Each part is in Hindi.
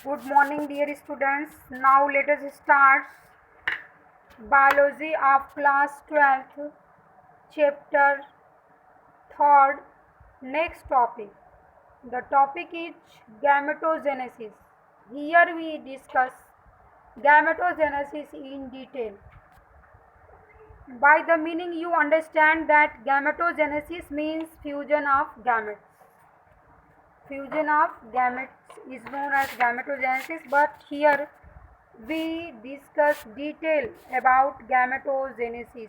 Good morning, dear students. Now let us start biology of class 12th, chapter 3rd. Next topic. The topic is gametogenesis. Here we discuss gametogenesis in detail. By the meaning, you understand that gametogenesis means fusion of gametes. Fusion of gametes is known as gametogenesis, but here we discuss detail about gametogenesis.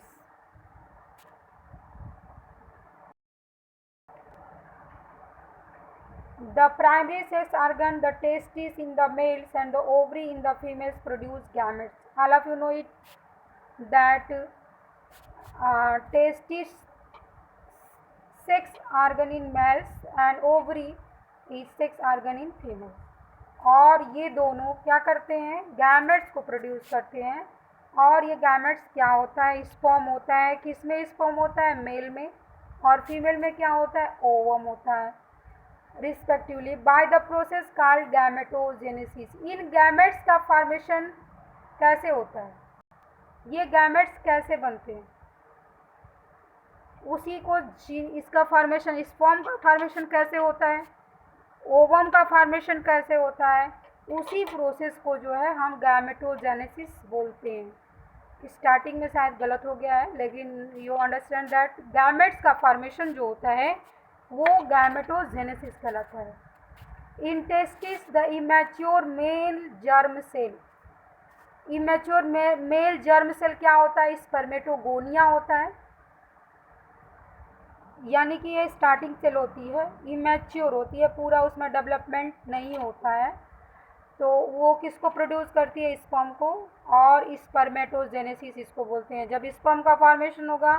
The primary sex organ, the testes in the males and the ovary in the females produce gametes. All of you know it that testes sex organ in males and ovary is sex organ in females. और ये दोनों क्या करते हैं, गैमेट्स को प्रोड्यूस करते हैं. और ये गैमेट्स क्या होता है, स्पर्म होता है. किस में स्पर्म होता है, मेल में. और फीमेल में क्या होता है, ओवम होता है respectively. Bye the process called gametogenesis. In gametes का फॉर्मेशन कैसे होता है, ये गैमेट्स कैसे बनते हैं, उसी को इसका फॉर्मेशन, स्पर्म का फॉर्मेशन कैसे होता है, ओवम का फॉर्मेशन कैसे होता है, उसी प्रोसेस को जो है हम गैमेटोजेनेसिस बोलते हैं. स्टार्टिंग में शायद गलत हो गया है, लेकिन यू अंडरस्टैंड दैट गैमेट्स का फॉर्मेशन जो होता है वो गैमेटोजेनेसिस कहलाता है. In testis the immature male germ cell. Immature male germ cell क्या होता है, स्पर्मेटोगोनिया होता है. यानी कि ये स्टार्टिंग सेल होती है, इमैच्योर होती है, पूरा उसमें डेवलपमेंट नहीं होता है. तो वो किसको प्रोड्यूस करती है, स्पर्म को. और स्पर्मेटोजेनेसिस इसको बोलते हैं. जब स्पर्म का फॉर्मेशन होगा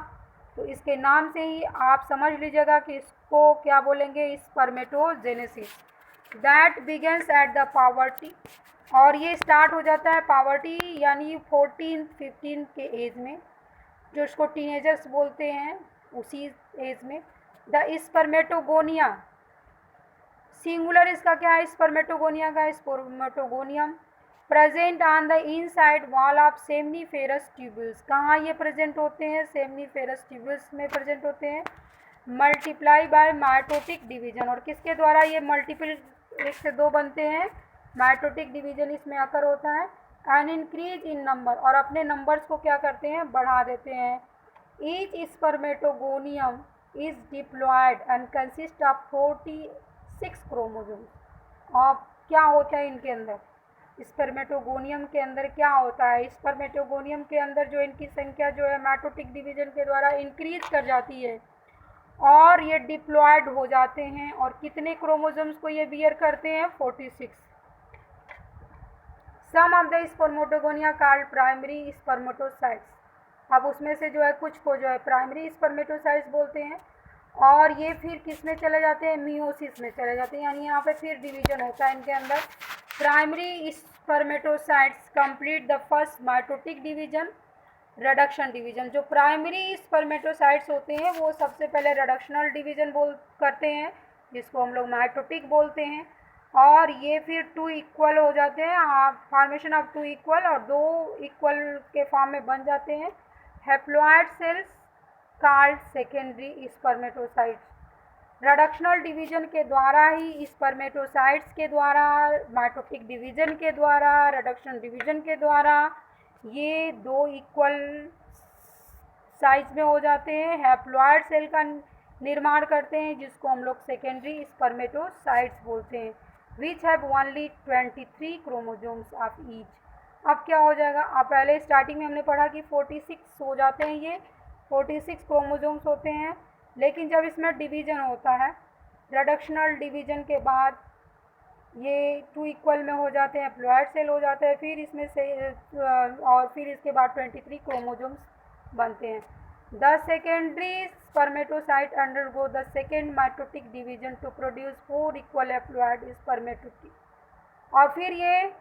तो इसके नाम से ही आप समझ लीजिएगा कि इसको क्या बोलेंगे, spermatogenesis. That begins at the poverty. और ये स्टार्ट हो जाता है पावर्टी यानी 14-15 के एज में, जो इसको टीनेजर्स बोलते हैं, उसी एज में. द स्पर्मेटोगोनिया, सिंगुलर इसका क्या है, स्पर्मेटोगोनिया का, spermatogonium present on the inside wall of seminiferous tubules. कहाँ ये प्रेजेंट होते हैं, सेमनीफेरस ट्यूब्यूल्स में प्रेजेंट होते हैं. Multiply by mitotic division. और किसके द्वारा ये मल्टीपल, एक से दो बनते हैं, माइटोटिक डिवीजन इसमें अकर होता है. एंड इंक्रीज इन नंबर, और अपने नंबर्स को क्या करते हैं, बढ़ा देते हैं. Each spermatogonium is diploid and consist of 46 chromosomes. और क्या होता है इनके अंदर, स्पर्मेटोगोनियम के अंदर क्या होता है, स्पर्मेटोगोनियम के अंदर जो इनकी संख्या जो है माइटोटिक डिवीजन के द्वारा इंक्रीज कर जाती है और ये डिप्लॉयड हो जाते हैं. और कितने क्रोमोसोम्स को ये बियर करते हैं, 46. Sum of the spermatogonia called primary spermatocytes. अब उसमें से जो है कुछ को जो है प्राइमरी स्पर्मेटोसाइट्स बोलते हैं. और ये फिर किस में चले जाते हैं, मियोसिस में चले जाते हैं. यानी यहाँ पे फिर डिवीजन होता है इनके अंदर. Primary spermatocytes complete the first mitotic division, reduction division. जो प्राइमरी स्पर्मेटोसाइट्स होते हैं वो सबसे पहले रिडक्शनल डिवीजन करते हैं, जिसको हम लोग माइटोटिक बोलते हैं. और ये फिर 2 इक्वल हो जाते हैं, फॉर्मेशन ऑफ 2 इक्वल, और 2 इक्वल के फॉर्म में बन जाते हैं. Haploid cells called secondary spermatocytes. Reductional division के द्वारा ही, स्पर्मेटोसाइट्स के द्वारा, माइटोटिक डिवीजन के द्वारा, रिडक्शन डिवीजन के द्वारा ये 2 इक्वल साइज में हो जाते हैं. हैप्लॉइड सेल का निर्माण करते हैं, जिसको हम लोग सेकेंडरी स्पर्मेटोसाइट्स बोलते हैं. Which have only 23 chromosomes of each. अब क्या हो जाएगा, अब पहले स्टार्टिंग में हमने पढ़ा कि 46 हो जाते हैं, ये 46 क्रोमोसोम्स होते हैं. लेकिन जब इसमें डिवीजन होता है, रिडक्शनल डिवीजन के बाद ये 2 इक्वल में हो जाते हैं, हैप्लॉइड सेल हो जाता है. फिर इसमें से और फिर इसके बाद 23 क्रोमोसोम्स बनते हैं. The secondary spermatocyte undergo the second mitotic division to produce 4 equal haploid spermatotic. और फिर ये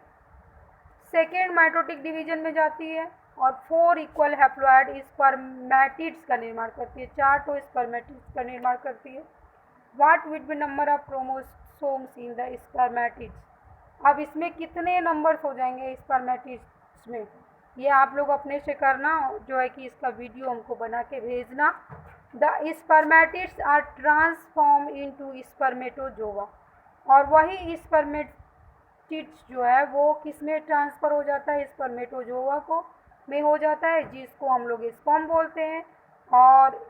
सेकेंड माइटोटिक डिवीजन में जाती है और 4 इक्वल हैप्लॉइड स्पर्मेटिड्स का निर्माण करती है, 4 तो स्पर्मेटिड्स का निर्माण करती है. What will be number of chromosomes in the spermatids. अब इसमें कितने नंबर्स हो जाएंगे स्पर्मेटिड्स में, ये आप लोग अपने से करना, जो है कि इसका वीडियो हमको बना के भेजना। The spermatids are transform into spermatozoa, और वही स्पर्मेटिड्स जो है वो किस में ट्रांसफ़र हो जाता है, स्पर्मेटोजोआ को में हो जाता है, जिसको हम लोग स्पर्म बोलते हैं, और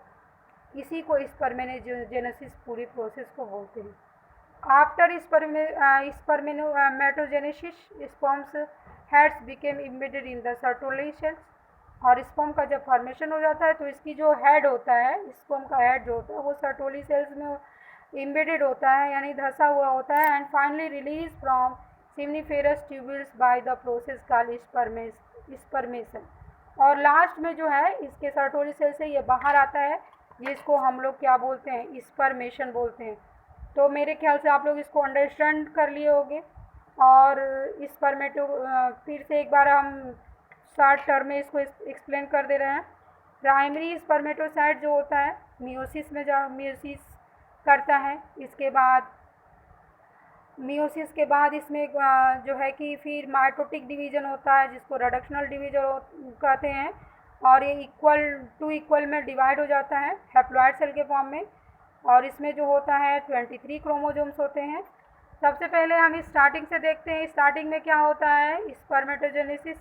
इसी को स्पर्मेटोजेनेसिस पूरी प्रोसेस को बोलते हैं। After spermatogenesis, sperms heads became embedded in the Sertoli cells, और स्पर्म का जब फॉर्मेशन हो जाता है तो इसकी जो हेड होता है, स्पर्म का हेड जो होता है वो सर्टोली सेल्स में एम्बेडेड होता है, यानी धंसा हुआ होता है, and finally release from seminiferous tubules by the process called spermiation, और लास्ट में जो है इसके सर्टोली सेल से ये बाहर आता है, जिसको हम लोग क्या बोलते हैं, स्पर्मेशन बोलते हैं। तो मेरे ख्याल से आप लोग इसको अंडरस्टैंड कर लिए होंगे, और स्पर्मेटो फिर से एक बार हम शॉर्ट टर्म में इसको एक्सप्लेन कर दे रहे हैं। प्राइमरी स्पर्मेटोसाइट जो होता है मियोसिस में मियोसिस करता है, इसके बाद मियोसिस के बाद इसमें जो है कि फिर माइटोटिक डिवीज़न होता है, जिसको रिडक्शनल डिवीज़न कहते हैं, और ये इक्वल में डिवाइड हो जाता है हैप्लॉइड सेल के फॉर्म में, और इसमें जो होता है 23 क्रोमोसोम्स होते हैं। सबसे पहले हम स्टार्टिंग से देखते हैं, स्टार्टिंग में क्या होता है, स्पर्मेटोजेनेसिस,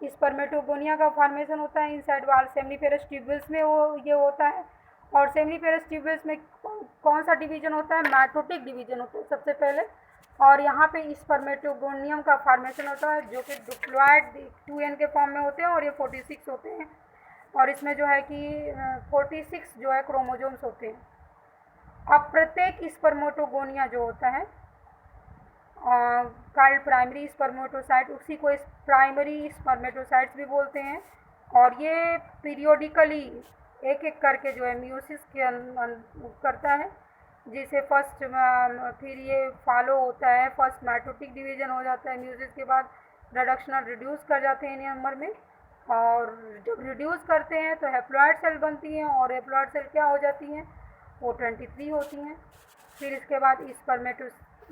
स्पर्मेटोगोनिया का फॉर्मेशन होता है इनसाइड वाल सेम्निफेरस ट्यूब्यूल्स में, वो ये होता है, और सेम्निफेरस ट्यूब्यूल्स में कौन सा डिवीज़न होता है, माइटोटिक डिवीज़न होता है सबसे पहले, और यहाँ पे स्पर्मेटोगोनियम का फॉर्मेशन होता है, जो कि डिप्लॉयड 2n के फॉर्म में होते हैं, और ये 46 होते हैं, और इसमें जो है कि 46 जो है क्रोमोसोम्स होते हैं। अब प्रत्येक स्पर्मेटोगोनिया जो होता है कॉल्ड प्राइमरी स्पर्मेटोसाइट, उसी को प्राइमरी स्पर्मेटोसाइट्स भी बोलते हैं, और ये पीरियोडिकली एक एक करके जो है मियोसिस के करता है, जिसे फर्स्ट फिर ये फॉलो होता है, फर्स्ट माइटोटिक डिवीज़न हो जाता है, म्यूसिस के बाद रिडक्शनल रिड्यूस कर जाते हैं नंबर में, और जब रिड्यूस करते हैं तो हैप्लॉइड सेल बनती हैं, और हैप्लॉइड सेल क्या हो जाती हैं, वो 23 होती हैं। फिर इसके बाद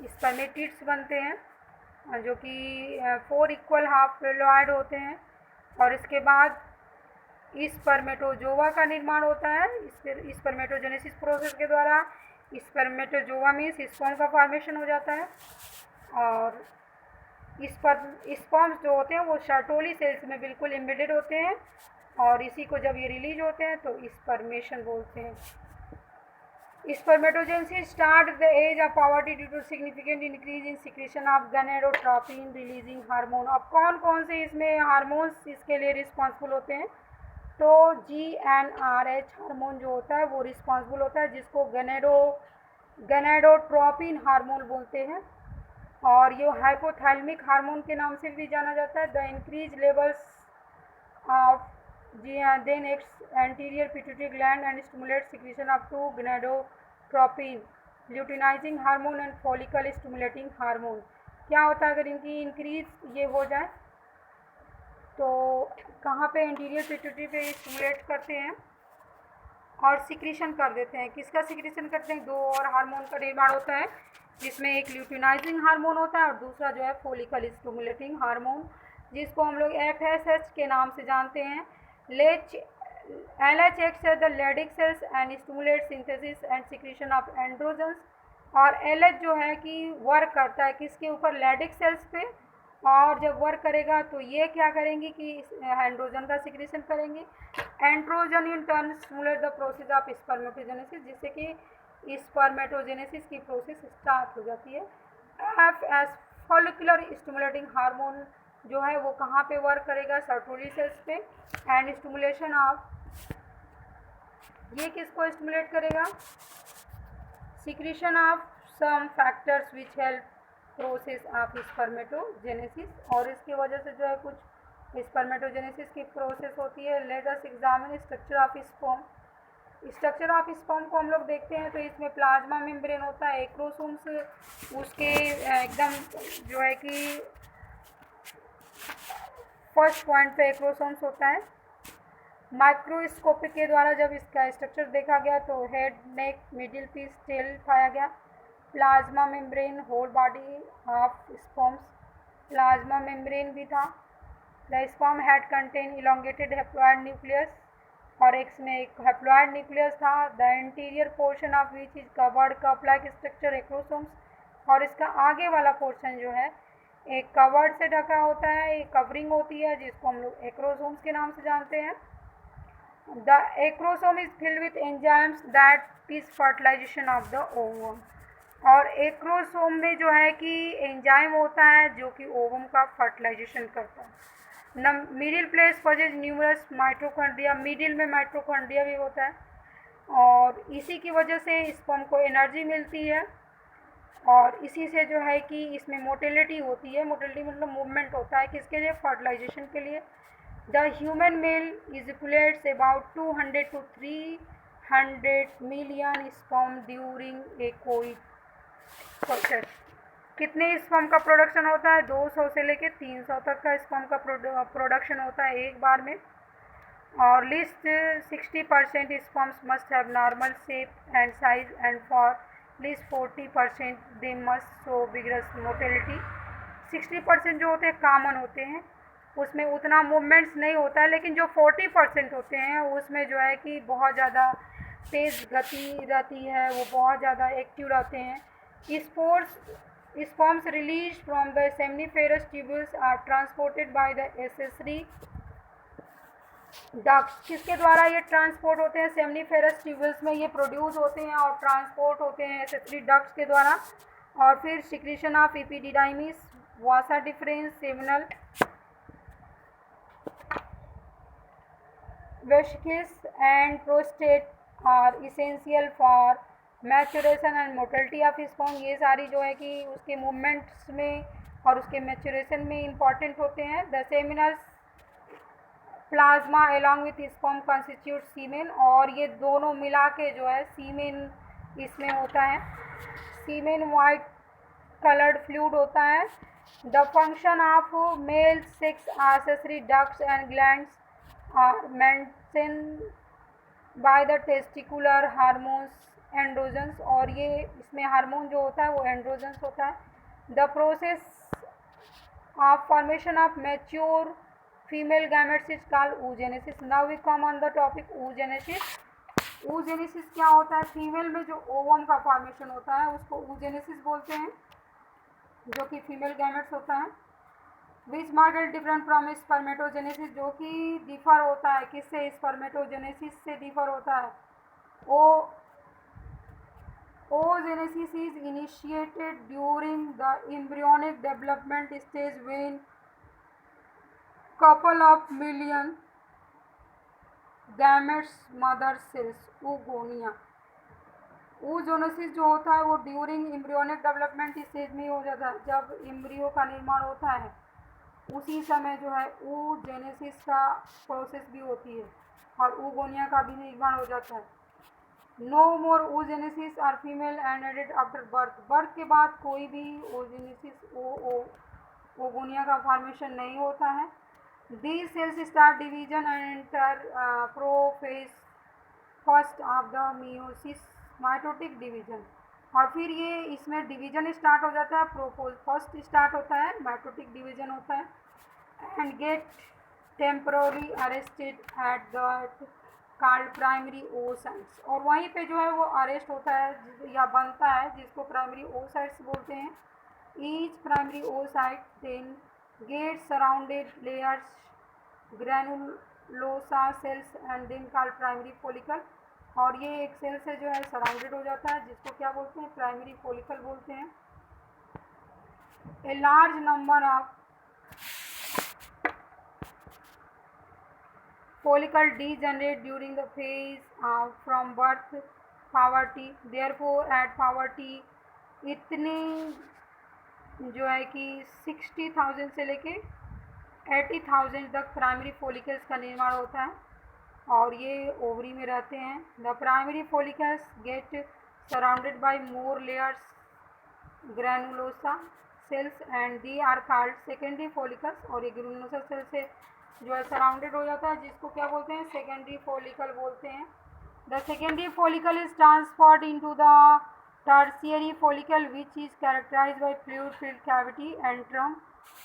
स्पर्मेटिड्स बनते हैं, जो कि 4 इक्वल हाफ हैप्लॉइड होते हैं, और इसके बाद स्पर्मेटोजोआ का निर्माण होता है, स्पर्मेटोजेनेसिस प्रोसेस के द्वारा स्पर्मेटोजोआ में स्पर्म का फॉर्मेशन हो जाता है, और स्पर्म्स जो होते हैं वो सर्टोली सेल्स में बिल्कुल एम्बेडेड होते हैं, और इसी को जब ये रिलीज होते हैं तो स्पर्मेशन बोलते हैं। Spermatogenesis start at the age of puberty due to significant increase in secretion of gonadotropin releasing hormone। अब कौन कौन से इसमें हार्मोन्स इसके लिए रिस्पॉन्सिबल होते हैं, तो GnRH हार्मोन जो होता है वो रिस्पॉन्सिबल होता है, जिसको गनेडोट्रोपिन हार्मोन बोलते हैं, और ये हाइपोथैलेमिक हार्मोन के नाम से भी जाना जाता है। The increase levels of then acts anterior pituitary gland and stimulates secretion of 2 gonadotropin luteinizing hormone and follicle stimulating hormone। क्या होता है अगर इनकी इंक्रीज ये हो जाए तो कहाँ पे, एंटीरियर पिट्यूटरी पे स्टिमुलेट करते हैं और सिक्रीशन कर देते हैं। किसका सिक्रीशन करते हैं, 2 और हार्मोन का निर्माण होता है, जिसमें एक ल्यूटिनाइजिंग हार्मोन होता है और दूसरा जो है फोलिकल स्टिमुलेटिंग हार्मोन, जिसको हम लोग FSH के नाम से जानते हैं। LH acts as the Leydig cells and stimulates synthesis and secretion of androgens, और LH जो है कि वर्क करता है किसके ऊपर, Leydig सेल्स पे, और जब वर्क करेगा तो ये क्या करेंगे कि एंड्रोजन का सिक्रेशन करेंगे। Androgen in turn stimulate the process of spermatogenesis, जिससे कि स्पर्मेटोजेनेसिस की प्रोसेस स्टार्ट हो जाती है। FS फॉलिकुलर स्टिमुलेटिंग हार्मोन जो है वो कहाँ पे वर्क करेगा, सर्टोली सेल्स पे, एंड स्टिमुलेशन ऑफ, ये किसको स्टिमुलेट करेगा, secretion of some factors which help process of spermatogenesis, और इसकी वजह से जो है कुछ स्पर्मेटोजेनेसिस की प्रोसेस होती है। Let us examine structure of sperm. Structure of sperm को हम लोग देखते हैं तो इसमें प्लाज्मा मेम्ब्रेन होता है, एक्रोसोम्स उसके एकदम जो है कि फर्स्ट पॉइंट पे एक्रोसोम्स होता है। माइक्रोस्कोपिक के द्वारा जब इसका स्ट्रक्चर देखा गया तो head, neck, middle piece, tail पाया गया। Plasma membrane, whole body of sperms, plasma membrane भी था। The sperm head contain elongated haploid nucleus, और एक में एक हैप्लॉइड न्यूक्लियस था। The interior portion of which is covered cup like structure acrosomes, और इसका आगे वाला पोर्शन जो है एक कवर्ड से ढका होता है, एक कवरिंग होती है जिसको हम लोग एक्रोसोम्स के नाम से जानते हैं। The acrosome is filled with enzymes that is fertilization of the ovum, और एक्रोसोम में जो है कि एंजाइम होता है जो कि ओवम का फर्टिलाइजेशन करता है। Middle place पजेज numerous mitochondria, middle में माइटोकॉन्ड्रिया भी होता है, और इसी की वजह से स्पर्म को एनर्जी मिलती है, और इसी से जो है कि इसमें मोटिलिटी होती है। मोटिलिटी मतलब मूवमेंट होता है किसके लिए? फर्टिलाइजेशन के लिए। The human male ejaculates about 200 to 300 million sperm during a coitus process. कितने स्पर्म का प्रोडक्शन होता है? 200 से लेके 300 तक का स्पर्म का प्रोडक्शन होता है एक बार में। और list 60% sperms must have normal shape and size, and for list 40% they must show vigorous motility. 60% जो होते हैं कॉमन होते हैं, उसमें उतना मूवमेंट्स नहीं होता है, लेकिन जो 40% होते हैं उसमें जो है कि बहुत ज़्यादा तेज़ गति रहती है, वो बहुत ज़्यादा एक्टिव रहते हैं। Sperms released from the seminiferous tubules are transported by the accessory ducts। किसके द्वारा ये ट्रांसपोर्ट होते हैं? सेमनीफेरस ट्यूबल्स में ये प्रोड्यूस होते हैं और ट्रांसपोर्ट होते हैं एसेसरी डक्ट्स के द्वारा। और फिर secretion of epididymis, vasa deferens, seminal vesicles and prostate are essential for maturation and motility of sperm. ये सारी जो है कि उसके मूवमेंट्स में और उसके मैचुरेशन में इम्पॉर्टेंट होते हैं। The seminals plasma along with sperm constitute semen, और ये दोनों मिला के जो है सीमेन इसमें होता है। सीमेन वाइट कलर्ड फ्लूइड होता है। The function of male sex accessory ducts and glands are maintain by the testicular hormones androgens, और ये इसमें हार्मोन जो होता है वो एंड्रोजन्स होता है। The process of formation of mature female gametes is called oogenesis। Now we come on the topic oogenesis। oogenesis क्या होता है? फीमेल में जो ओवम का फॉर्मेशन होता है उसको oogenesis बोलते हैं, जो कि फीमेल गैमेट्स होता है। विच मार्केट डिफरेंट फ्रॉम स्पर्मेटोजेनेसिस, जो कि डिफर होता है किससे? स्पर्मेटोजेनेसिस से डिफर होता है। oogenesis is initiated during the embryonic development stage when couple of million gametes mother cells oogonia। oogenesis जो होता है वो ड्यूरिंग एम्ब्रियोनिक डेवलपमेंट स्टेज में हो जाता है, जब एम्ब्रियो का निर्माण होता है उसी समय जो है oogenesis का प्रोसेस भी होती है और oogonia का भी निर्माण हो जाता है। No more oogenesis are female and added after birth. Birth के बाद कोई भी oogenesis oogonia का फॉर्मेशन नहीं होता है। These cells start division and enter prophase first of the meiosis, mitotic division, और फिर ये इसमें डिवीजन स्टार्ट हो जाता है। प्रोपोज फर्स्ट स्टार्ट होता है, माइटोटिक डिवीजन होता है, and get temporary arrested at the called primary oocytes, और वहीं पे जो है वो अरेस्ट होता है या बनता है जिसको प्राइमरी oocytes बोलते हैं। Each primary oocyte then get surrounded layers granulosa cells and then called primary follicle, और ये एक सेल से जो है सराउंडेड हो जाता है जिसको क्या बोलते हैं? प्राइमरी फॉलिकल बोलते हैं। A large number of follicle degenerate during the phase from birth poverty, therefore at poverty इतने जो है कि 60,000 से लेके 80,000 तक प्राइमरी फॉलिकल्स का निर्माण होता है, और ये ओवरी में रहते हैं। The primary follicles get surrounded by more layers granulosa cells and the are called secondary follicles, और ये ग्रैनुलोसा सेल से जो है सराउंडेड हो जाता है जिसको क्या बोलते हैं? सेकेंडरी फॉलिकल बोलते हैं। The secondary follicle is transferred into the tertiary follicle which is characterise by fluid filled cavity antrum,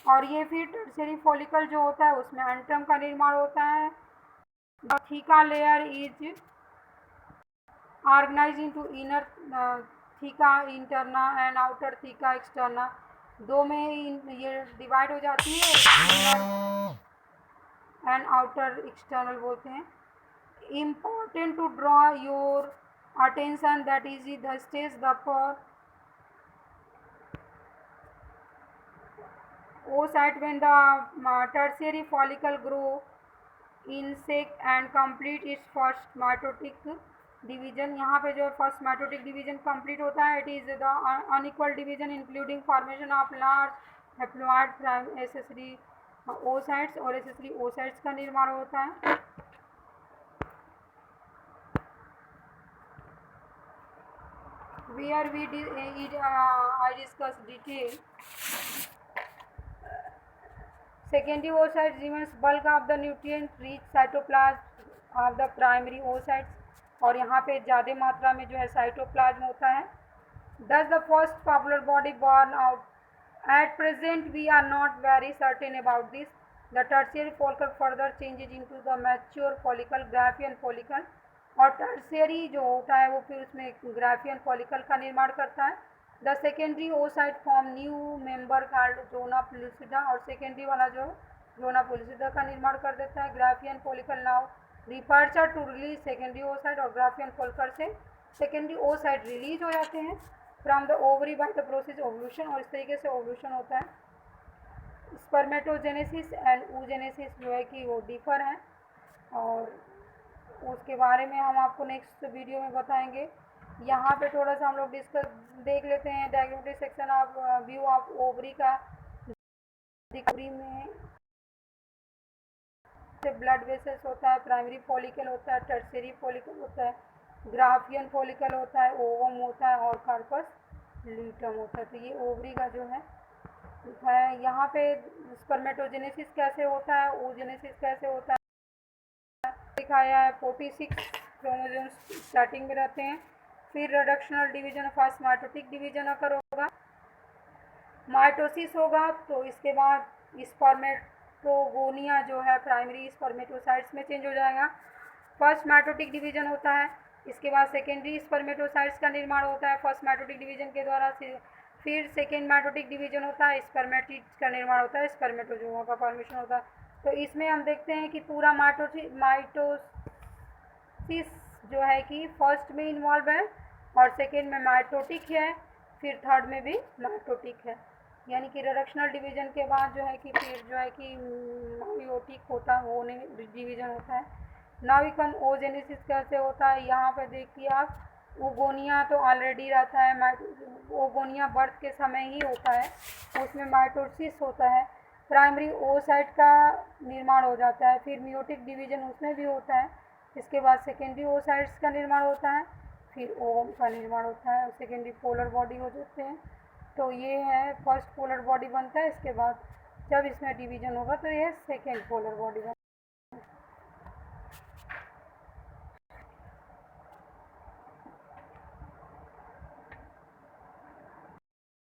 और ये फिर टर्शियरी फॉलिकल जो होता है उसमें एंट्रम का निर्माण होता है। The theca layer is organise into inner theca interna and outer theca externa, दो में ये डिवाइड हो जाती है, इनर एंड आउटर एक्सटर्नल बोलते हैं। Important to draw your attention that is the stage the oocyte when the tertiary follicle grow insect and complete its first mitotic division। यहाँ पे जो फर्स्ट माइटोटिक डिवीजन कंप्लीट होता है, it is the unequal division including formation of large haploid accessory oocytes और एसेसरी oocytes का निर्माण होता है। Where I discuss detail. Secondary oocytes remains bulk of the nutrient rich cytoplasm of the primary oocytes, और यहाँ पे ज़्यादा मात्रा में जो है साइटोप्लाज्म होता है। Thus the first popular body born out. At present we are not very certain about this. The tertiary follicle further changes into the mature follicle, Graafian follicle, और टर्शियरी जो होता है वो फिर उसमें ग्राफियन फॉलिकल का निर्माण करता है। The secondary oocyte form new member called zona pellucida, और सेकेंडरी वाला जो जोना पेलुसिडा का निर्माण कर देता है। Graafian follicle now departure to release secondary oocyte, और ग्राफियन फॉलिकल से सेकेंडरी oocyte रिलीज हो जाते हैं from the ovary by the process ovulation, और इस तरीके से ओवल्यूशन होता है। स्पर्मेटोजेनेसिस एंड oogenesis जो है कि वो डिफर हैं, और उसके बारे में हम आपको नेक्स्ट वीडियो में बताएंगे। यहाँ पे थोड़ा सा हम लोग डिस्कस देख लेते हैं diagrammatic section of view of ovary का। ओवरी में ब्लड वेसल्स होता है, प्राइमरी फॉलिकल होता है, टर्शियरी फॉलिकल होता है, ग्राफियन फॉलिकल होता है, ओवम होता है और कार्पस ल्यूटम होता है। तो ये ओवरी का जो है यहाँ पे स्पर्मेटोजेनेसिस कैसे होता है, oogenesis कैसे होता है दिखाया है। 46 क्रोमोसोम्स स्टार्टिंग में रहते हैं, फिर reductional division first mitotic division अकर होगा, माइटोसिस होगा, तो इसके बाद स्पर्मेटोगोनिया जो है प्राइमरी स्पर्मेटोसाइट्स में चेंज हो जाएगा। फर्स्ट माइटोटिक डिवीजन होता है, इसके बाद सेकेंडरी स्पर्मेटोसाइट्स का निर्माण होता है फर्स्ट माइटोटिक डिवीजन के द्वारा, फिर सेकेंड माइटोटिक डिवीजन होता है, स्पर्मेटिड्स का निर्माण होता है, स्पर्मेटोजोआ का फॉर्मेशन होता है। तो इसमें हम देखते हैं कि पूरा माइटोसिस जो है कि फर्स्ट में इन्वॉल्व है, और सेकेंड में माइटोटिक है, फिर थर्ड में भी माइटोटिक है, यानी कि रिडक्शनल डिवीजन के बाद जो है कि फिर जो है कि माइटोटिक होता है, वो डिवीजन होता है। नाउ कम oogenesis कैसे होता है, यहाँ पे देखिए आप, ओगोनिया तो ऑलरेडी रहता है, ओगोनिया बर्थ के समय ही होता है, उसमें माइटोसिस होता है, प्राइमरी oocyte का निर्माण हो जाता है, फिर मियोटिक डिवीजन उसमें भी होता है, इसके बाद सेकेंडरी oocytes का निर्माण होता है, फिर ओवम का निर्माण होता है, सेकेंडरी पोलर बॉडी हो जाते हैं। तो ये है फर्स्ट पोलर बॉडी बनता है, इसके बाद जब इसमें डिवीजन होगा तो ये सेकेंड पोलर बॉडी बनता है।